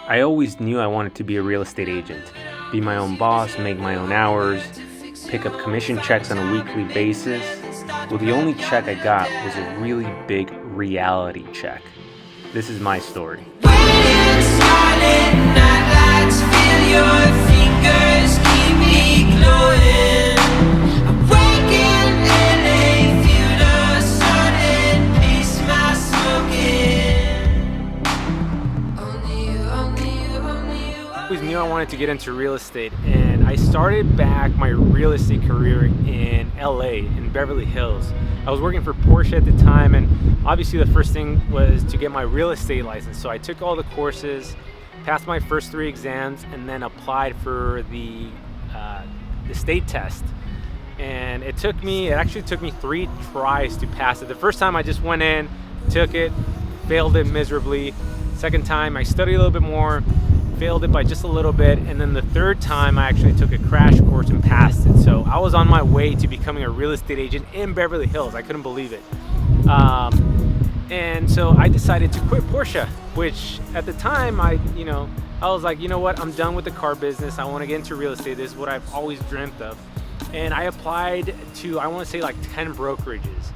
I always knew I wanted to be a real estate agent, be my own boss, make my own hours, pick up commission checks on a weekly basis. Well, the only check I got was a really big reality check. This is my story. I always knew I wanted to get into real estate, and I started back my real estate career in LA, in Beverly Hills. I was working for Porsche at the time, and obviously the first thing was to get my real estate license. So I took all the courses, passed my first 3 exams, and then applied for the state test. And it actually took me 3 tries to pass it. The first time I just went in, took it, failed it miserably. Second time I studied a little bit more, failed it by just a little bit, and then the third time I actually took a crash course and passed it. So I was on my way to becoming a real estate agent in Beverly Hills. I couldn't believe it. And so I decided to quit Porsche, which at the time I was like, you know what, I'm done with the car business. I want to get into real estate. This is what I've always dreamt of. And I applied to, I want to say like 10 brokerages,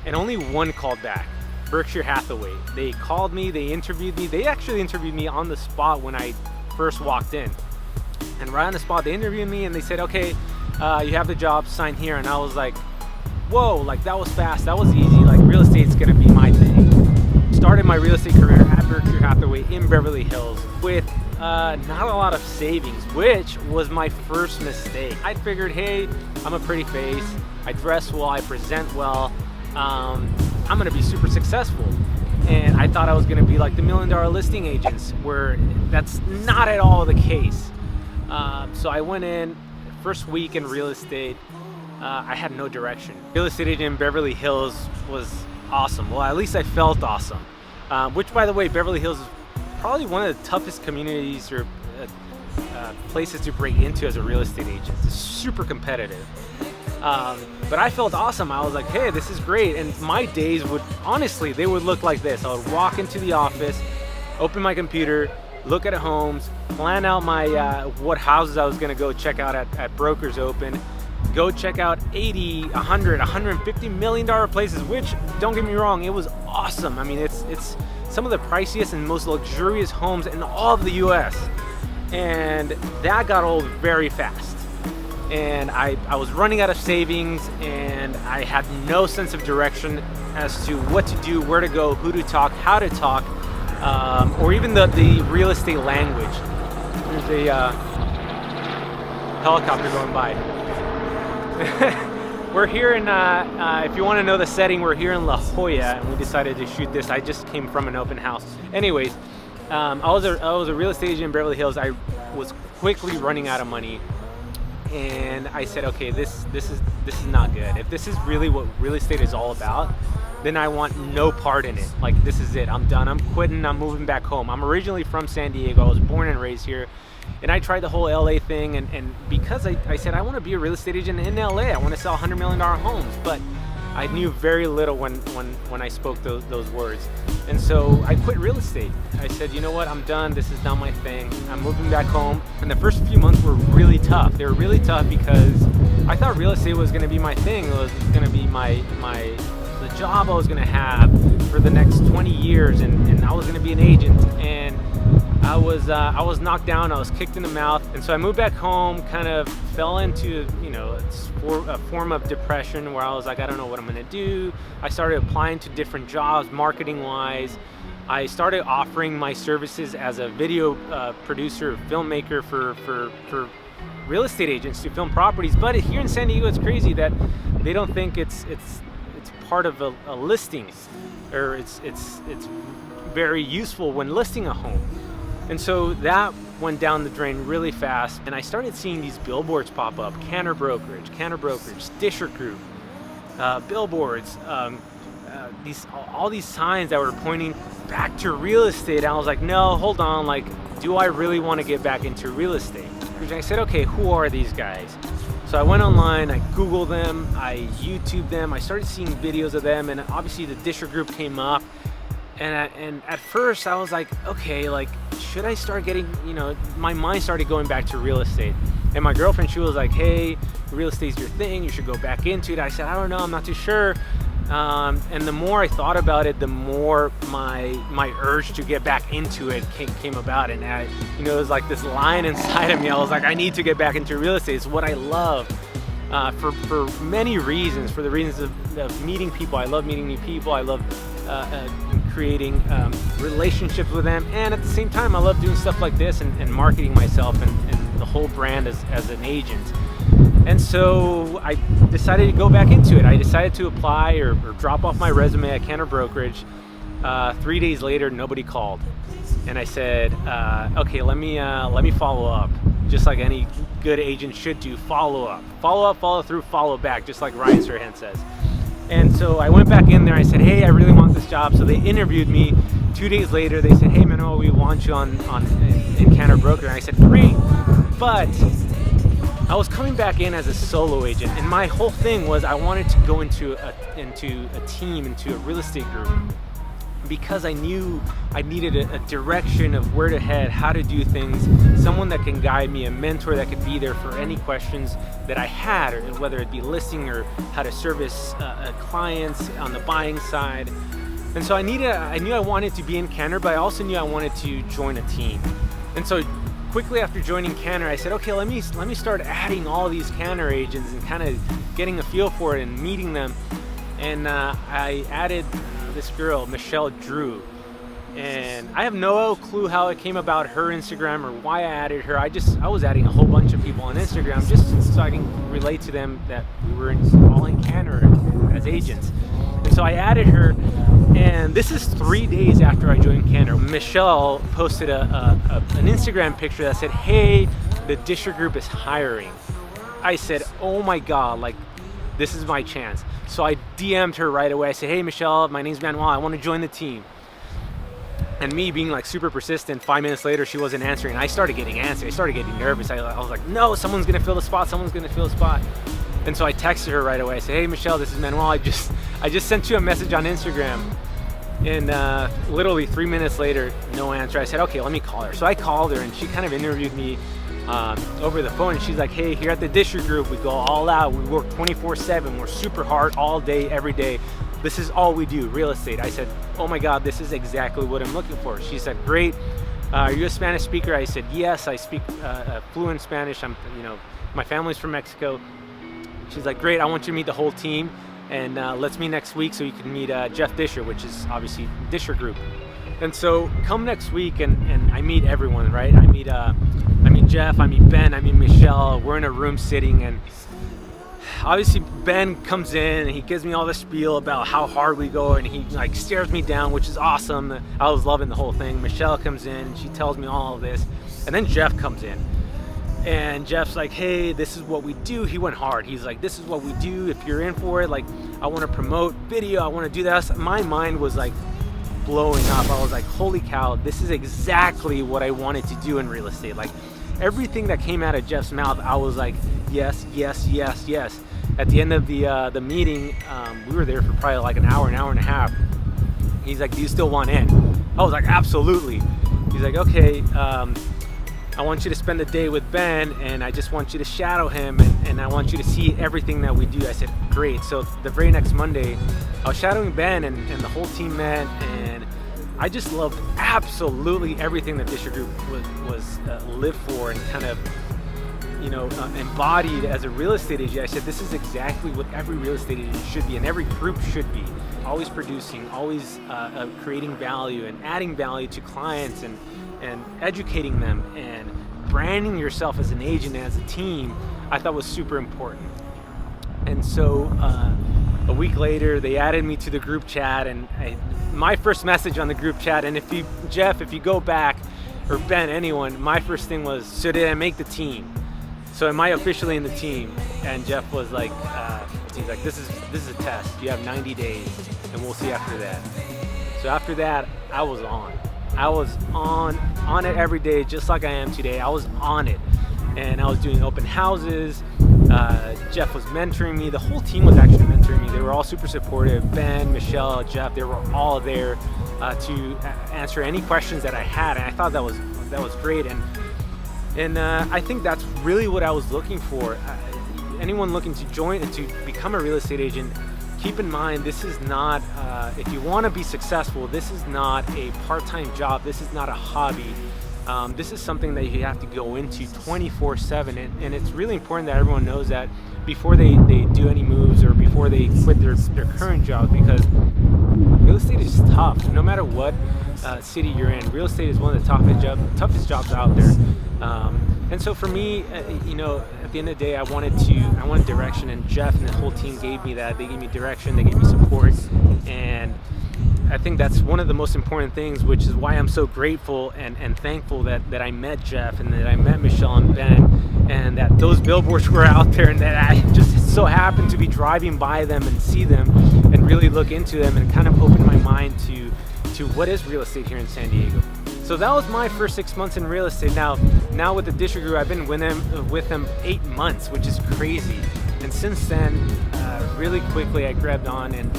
and only one called back. Berkshire Hathaway. They called me, they interviewed me. They actually interviewed me on the spot when I first walked in. And right on the spot, they interviewed me and they said, okay, you have the job, sign here. And I was like, whoa, like that was fast, that was easy. Like real estate's gonna be my thing. Started my real estate career at Berkshire Hathaway in Beverly Hills with not a lot of savings, which was my first mistake. I figured, hey, I'm a pretty face, I dress well, I present well. I'm gonna be super successful. And I thought I was gonna be like the $1 million listing agents, where that's not at all the case. So I went in, first week in real estate, I had no direction. Real estate agent in Beverly Hills was awesome. Well, at least I felt awesome. Which, by the way, Beverly Hills is probably one of the toughest communities or places to break into as a real estate agent. It's super competitive. But I felt awesome. I was like, hey, this is great. And my days would, honestly, they would look like this. I would walk into the office, open my computer, look at homes, plan out my what houses I was gonna go check out at Brokers Open, go check out 80, 100, 150 million dollar places, which, don't get me wrong, it was awesome. I mean, it's some of the priciest and most luxurious homes in all of the US. And that got old very fast. And I was running out of savings, and I had no sense of direction as to what to do, where to go, who to talk, how to talk, or even the real estate language. There's a helicopter going by. We're here in, if you want to know the setting, we're here in La Jolla, and we decided to shoot this. I just came from an open house. Anyways, I was a real estate agent in Beverly Hills. I was quickly running out of money. And I said, okay, this is not good. If this is really what real estate is all about, then I want no part in it. Like, this is it. I'm done. I'm quitting. I'm moving back home. I'm originally from San Diego. I was born and raised here. And I tried the whole LA thing. And because I said, I want to be a real estate agent in LA. I want to sell $100 million homes. But I knew very little when I spoke those words. And so I quit real estate. I said, you know what, I'm done. This is not my thing. I'm moving back home. And the first few months were really tough. They were really tough because I thought real estate was going to be my thing. It was going to be the job I was going to have for the next 20 years, and I was going to be an agent. And I was knocked down. I was kicked in the mouth. And so I moved back home, kind of fell into, a form of depression where I was like, I don't know what I'm going to do. I started applying to different jobs, marketing wise. I started offering my services as a video producer, filmmaker for real estate agents to film properties. But here in San Diego, it's crazy that they don't think it's part of a listing, or it's very useful when listing a home. And so that went down the drain really fast, and I started seeing these billboards pop up: Cantor Brokerage, Discher Group, billboards, all these signs that were pointing back to real estate. And I was like, no, hold on, like, do I really want to get back into real estate? And I said, okay, who are these guys? So I went online, I Googled them, I YouTubed them, I started seeing videos of them, and obviously the Discher Group came up. And at first I was like, okay, like, should I start getting, my mind started going back to real estate. And my girlfriend, she was like, hey, real estate's your thing, you should go back into it. I said, I don't know, I'm not too sure. And the more I thought about it, the more my urge to get back into it came about. And it was like this lion inside of me. I was like, I need to get back into real estate. It's what I love. For many reasons, for the reasons of meeting people. I love meeting new people. I love creating relationships with them, and at the same time I love doing stuff like this and marketing myself and the whole brand as an agent. And so I decided to go back into it. I decided to apply or drop off my resume at Cantor Brokerage. 3 days later, nobody called, and I said, okay, let me follow up, just like any good agent should do. Follow up, follow through, follow back, just like Ryan Serhant says. And so I went back in there. I said, hey, I really want this job. So they interviewed me. 2 days later, they said, hey, Manuel, we want you in Cantor Broker. And I said, great. But I was coming back in as a solo agent, and my whole thing was I wanted to go into a team, into a real estate group, because I knew I needed a direction of where to head, how to do things, someone that can guide me, a mentor that could be there for any questions that I had, or whether it be listing or how to service clients on the buying side. And so I knew I wanted to be in Cantor, but I also knew I wanted to join a team. And so quickly after joining Cantor, I said, okay, let me start adding all these Cantor agents and kind of getting a feel for it and meeting them. And I added this girl, Michelle Drew, and I have no clue how it came about, her Instagram, or why I added her. I was adding a whole bunch of people on Instagram just so I can relate to them that we were all in Cantor as agents. And so I added her, and this is 3 days after I joined Cantor. Michelle posted an Instagram picture that said, hey, the Discher group is hiring. I said, oh my God, like, this is my chance. So I DM'd her right away. I said, hey, Michelle, my name's Manuel. I want to join the team. And me being like super persistent, 5 minutes later, she wasn't answering. I started getting antsy. I started getting nervous. I was like, no, someone's going to fill the spot. Someone's going to fill the spot. And so I texted her right away. I said, hey, Michelle, this is Manuel. I just sent you a message on Instagram. And literally 3 minutes later, no answer. I said, okay, let me call her. So I called her, and she kind of interviewed me over the phone. And she's like, hey, here at the Discher Group, we go all out. We work 24/7. We're super hard all day, every day. This is all we do, real estate. I said, oh my God, this is exactly what I'm looking for. She said, great. Are you a Spanish speaker? I said, yes, I speak fluent Spanish. My family's from Mexico. She's like, great, I want you to meet the whole team, and let's meet next week so you can meet Jeff Discher, which is obviously Discher Group. And so come next week, and I meet everyone, right? I meet Jeff, I meet Ben, I meet Michelle. We're in a room sitting, and obviously Ben comes in and he gives me all the spiel about how hard we go, and he like stares me down, which is awesome. I was loving the whole thing. Michelle comes in and she tells me all of this, and then Jeff comes in, and Jeff's like, hey, this is what we do. He went hard. He's like, this is what we do. If you're in for it, like, I want to promote video, I want to do that. My mind was like blowing up. I was like, holy cow, this is exactly what I wanted to do in real estate. Like, everything that came out of Jeff's mouth, I was like, yes, yes, yes, yes. At the end of the meeting, we were there for probably like an hour and a half. He's like, do you still want in? I was like, absolutely. He's like, okay, I want you to spend the day with Ben, and I just want you to shadow him, and I want you to see everything that we do. I said, great. So the very next Monday, I was shadowing Ben, and the whole team met, and I just loved absolutely everything that Discher Group was lived for and kind of, embodied as a real estate agent. I said, this is exactly what every real estate agent should be, and every group should be. Always producing, always creating value and adding value to clients, and educating them, and branding yourself as an agent and as a team, I thought was super important. And so a week later, they added me to the group chat, and my first message on the group chat, and if you go back, or Ben, anyone, my first thing was, so did I make the team? So am I officially in the team? And Jeff was like, he's like, this is a test. You have 90 days, and we'll see after that. So after that, I was on it every day, just like I am today. I was on it, and I was doing open houses, Jeff was mentoring me. The whole team was actually mentoring me. They were all super supportive. Ben, Michelle, Jeff, they were all there to answer any questions that I had, and I thought that was great. And I think that's really what I was looking for. Anyone looking to become a real estate agent, keep in mind, this is not, if you want to be successful, this is not a part-time job. This is not a hobby. This is something that you have to go into 24/7, and it's really important that everyone knows that before they do any moves or before they quit their current job, because real estate is tough. No matter what city you're in, real estate is one of the toughest jobs out there. And so for me, at the end of the day, I wanted direction, and Jeff and the whole team gave me that. They gave me direction, they gave me support, and I think that's one of the most important things, which is why I'm so grateful and thankful that I met Jeff and that I met Michelle and Ben, and that those billboards were out there, and that I just so happened to be driving by them and see them and really look into them and kind of open my mind to what is real estate here in San Diego. So that was my first 6 months in real estate. Now with the Discher Group, I've been with them 8 months, which is crazy. And since then, really quickly I grabbed on, and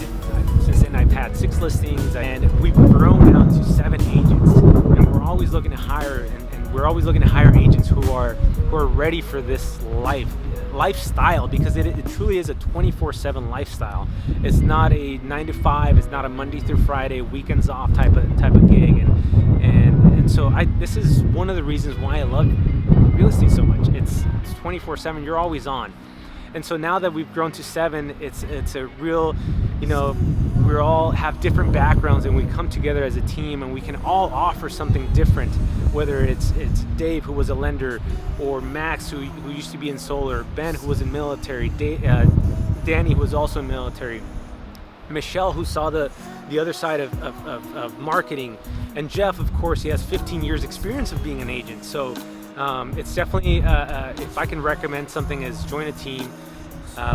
since then I've had 6 listings, and we've grown out to 7 agents. And we're always looking to hire, and we're always looking to hire agents who are ready for this lifestyle, because it truly is a 24/7 lifestyle. It's not a 9 to 5. It's not a Monday through Friday, weekends off type of gig. And so this is one of the reasons why I love real estate so much. It's 24/7. You're always on. And so now that we've grown to 7, it's a real, we all have different backgrounds, and we come together as a team, and we can all offer something different. Whether it's Dave, who was a lender, or Max, who used to be in solar, Ben, who was in military, Danny, who was also in military, Michelle, who saw the other side of marketing, and Jeff, of course, he has 15 years experience of being an agent. So it's definitely, if I can recommend something, is join a team,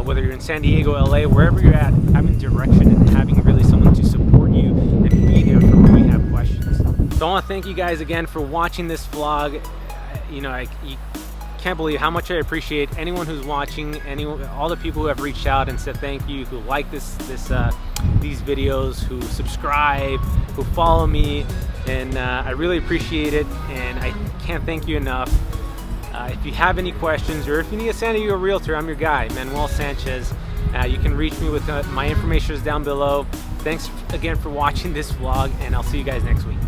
whether you're in San Diego, LA, wherever you're at, having direction and having really someone to support you and be there for when you have questions. So I want to thank you guys again for watching this vlog. You can't believe how much I appreciate anyone who's watching, all the people who have reached out and said thank you, who like these videos, who subscribe, who follow me, and I really appreciate it, and I can't thank you enough. If you have any questions, or if you need a San Diego realtor, I'm your guy, Manuel Sanchez. You can reach me with my information is down below. Thanks again for watching this vlog, and I'll see you guys next week.